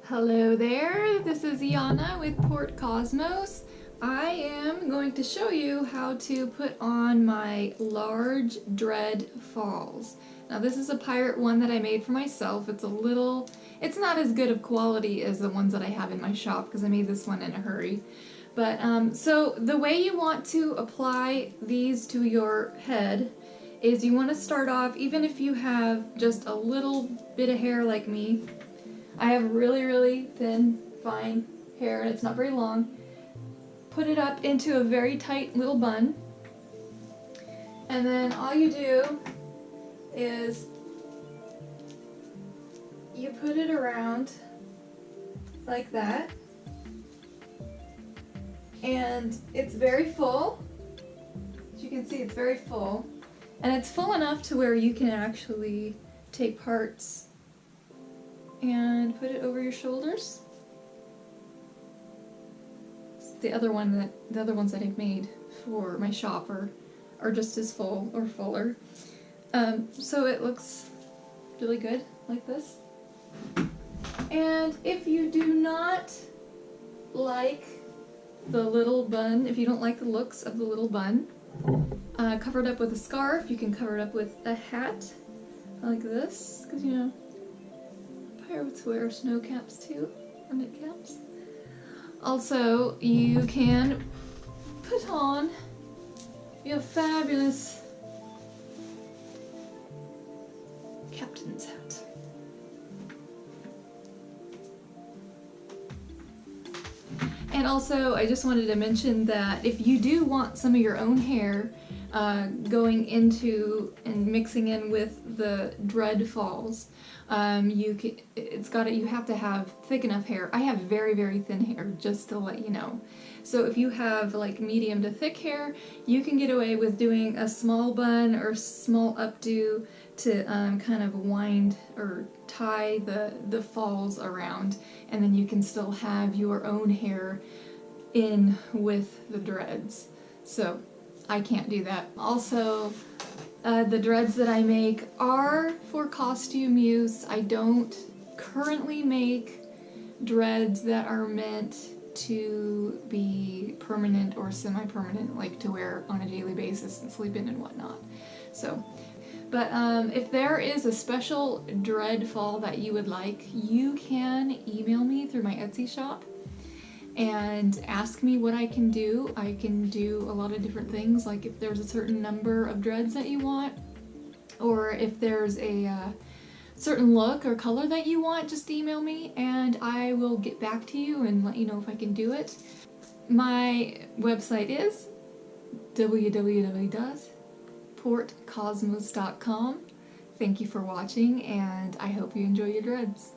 Hello there, this is Yana with Port Cosmos. I am going to show you how to put on my large dread falls. Now this is a pirate one that I made for myself. It's not as good of quality as the ones that I have in my shop because I made this one in a hurry. But so the way you want to apply these to your head is you want to start off, even if you have just a little bit of hair like me. I have really thin, fine hair and it's not very long. Put it up into a very tight little bun. And then all you do is you put it around like that. And it's very full. As you can see, it's very full. And it's full enough to where you can actually take parts and put it over your shoulders. The other ones that I've made for my shop are just as full or fuller. So it looks really good like this. And if you do not like the little bun, if you don't like the looks of the little bun, cover it up with a scarf. You can cover it up with a hat like this, because you know, pirates wear snow caps too, or knit caps. Also, you can put on your fabulous captain's hat. And also, I just wanted to mention that if you do want some of your own hair going into and mixing in with the dread falls, you have to have thick enough hair. I have very thin hair, just to let you know. So if you have like medium to thick hair, you can get away with doing a small bun or small updo to kind of wind or tie the falls around, and then you can still have your own hair in with the dreads. So I can't do that. Also, the dreads that I make are for costume use. I don't currently make dreads that are meant to be permanent or semi-permanent, like to wear on a daily basis and sleep in and whatnot. So, but if there is a special dread fall that you would like, you can email me through my Etsy shop and ask me what I can do. I can do a lot of different things, like if there's a certain number of dreads that you want, or if there's a certain look or color that you want, just email me and I will get back to you and let you know if I can do it. My website is www.portcosmos.com. Thank you for watching, and I hope you enjoy your dreads.